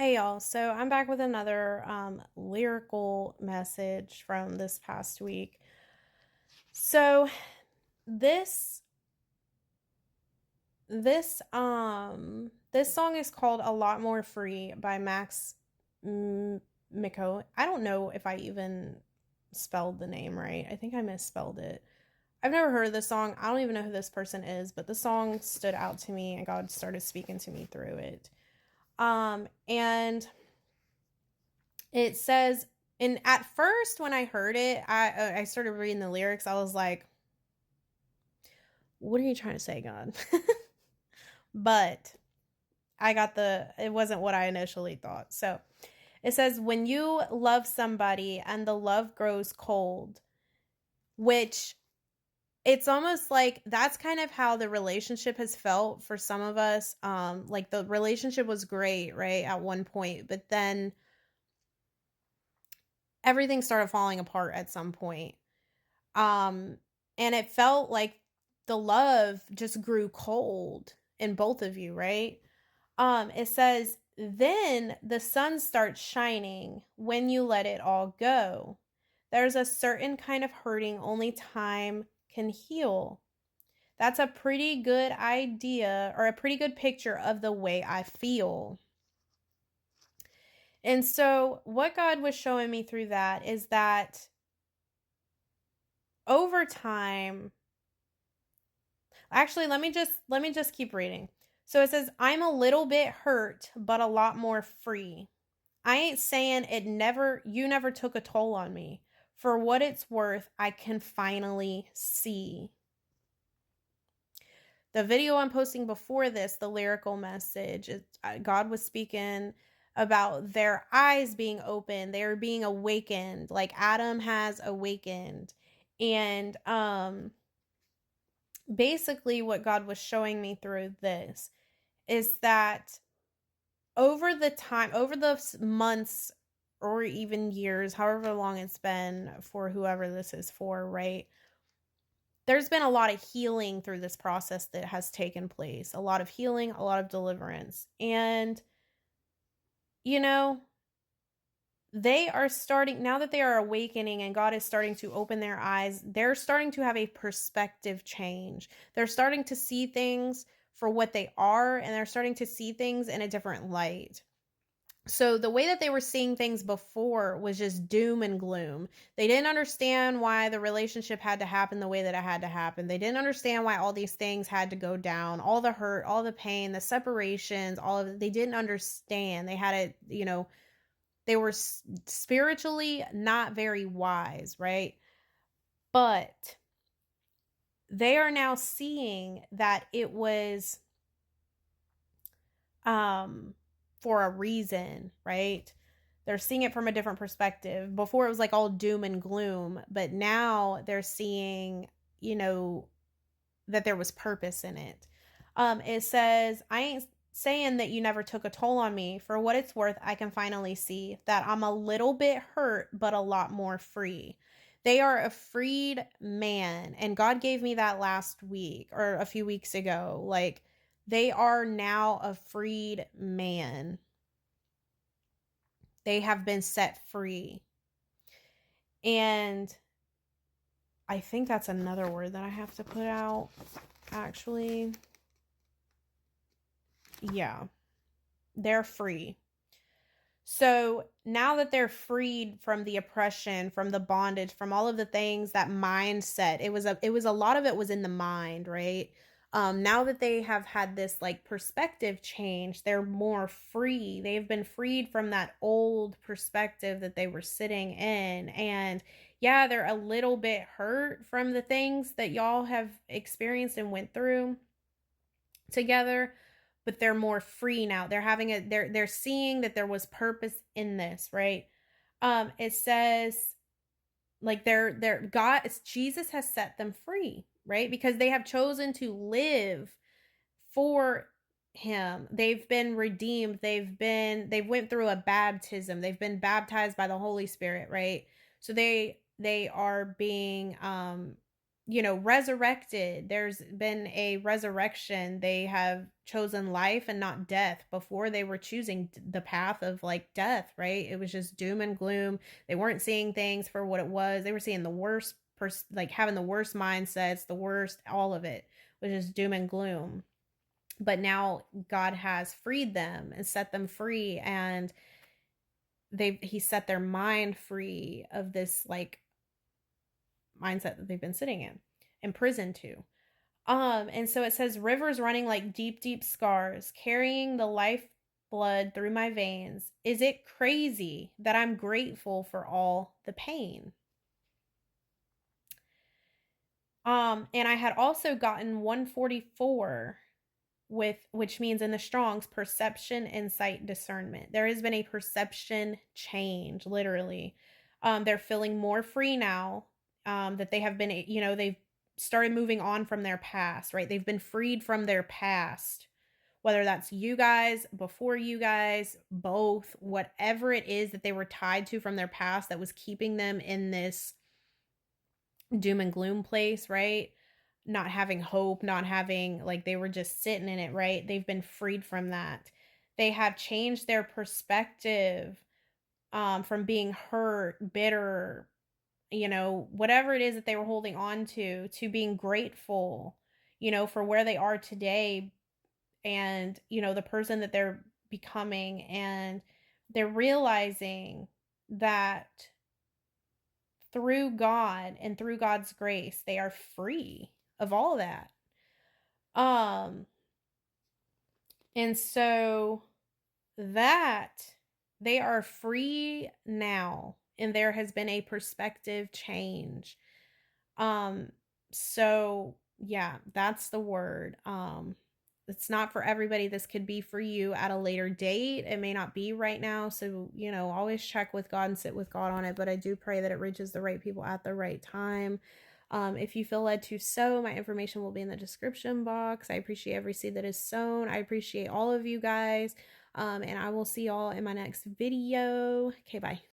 Hey y'all, so I'm back with another lyrical message from this past week. So this this song is called "A Lot More Free" by Max Miko. I don't know if I even spelled the name right. I think I misspelled it. I've never heard of this song. I don't even know who this person is, but the song stood out to me and God started speaking to me through it. And it says, and at first when I heard it, I started reading the lyrics. I was like, "What are you trying to say, God?" But it wasn't what I initially thought. So it says, "When you love somebody and the love grows cold," which it's almost like that's kind of how the relationship has felt for some of us. Like the relationship was great, right, at one point, but then everything started falling apart at some point. Um, and it felt like the love just grew cold in both of you, right? It says, then the sun starts shining when you let it all go. There's a certain kind of hurting only time can heal. That's a pretty good idea or a pretty good picture of the way I feel. And so, what God was showing me through that is that over time, actually, let me just keep reading. So it says, "I'm a little bit hurt, but a lot more free. I ain't saying it never you never took a toll on me. For what it's worth, I can finally see." The video I'm posting before this, the lyrical message, God was speaking about their eyes being open, they're being awakened, like Adam has awakened. And basically what God was showing me through this is that over the months or even years, however long it's been for whoever this is for, right? There's been a lot of healing through this process that has taken place. A lot of healing, a lot of deliverance. And you know, they are starting now that they are awakening and God is starting to open their eyes. They're starting to have a perspective change. They're starting to see things for what they are, and they're starting to see things in a different light. So the way that they were seeing things before was just doom and gloom. They didn't understand why the relationship had to happen the way that it had to happen. They didn't understand why all these things had to go down, all the hurt, all the pain, the separations, all of it. They didn't understand. They had it, they were spiritually not very wise, right? But they are now seeing that it was um for a reason, right? They're seeing it from a different perspective. Before it was like all doom and gloom, but now they're seeing, you know, that there was purpose in it. It says, "I ain't saying that you never took a toll on me. For what it's worth, I can finally see that I'm a little bit hurt, but a lot more free." They are a freed man. And God gave me that last week or a few weeks ago. Like, they are now a freed man. They have been set free. And I think that's another word that I have to put out, actually. Yeah, they're free. So now that they're freed from the oppression, from the bondage, from all of the things, that mindset, it was a lot of it was in the mind, right? Now that they have had this like perspective change, they're more free. They've been freed from that old perspective that they were sitting in. And yeah, they're a little bit hurt from the things that y'all have experienced and went through together, but they're more free now. They're seeing that there was purpose in this, right? It says like they're God, it's Jesus has set them free, right? Because they have chosen to live for him. They've been redeemed. They've went through a baptism. They've been baptized by the Holy Spirit, right? So they are being resurrected. There's been a resurrection. They have chosen life and not death. Before, they were choosing the path of like death, right? It was just doom and gloom. They weren't seeing things for what it was. They were seeing the worst, like having the worst mindsets, the worst, all of it was just doom and gloom. But now God has freed them and set them free, and he set their mind free of this like mindset that they've been sitting in, imprisoned to. And so it says, rivers running like deep, deep scars, carrying the life blood through my veins. Is it crazy that I'm grateful for all the pain? And I had also gotten 144, which means in the Strong's, perception, insight, discernment. There has been a perception change, literally. They're feeling more free now, that they have been, they've started moving on from their past, right? They've been freed from their past, whether that's you guys, before you guys, both, whatever it is that they were tied to from their past that was keeping them in this doom and gloom place, right? Not having hope, not having, like, they were just sitting in it, right? They've been freed from that. They have changed their perspective, from being hurt, bitter, whatever it is that they were holding on to being grateful, for where they are today, and, the person that they're becoming. And they're realizing that through God and through God's grace, they are free of all that. Um, and so that they are free now, and there has been a perspective change. Um, so yeah, that's the word. It's not for everybody. This could be for you at a later date. It may not be right now. So, always check with God and sit with God on it. But I do pray that it reaches the right people at the right time. If you feel led to sow, my information will be in the description box. I appreciate every seed that is sown. I appreciate all of you guys. And I will see y'all in my next video. Okay, bye.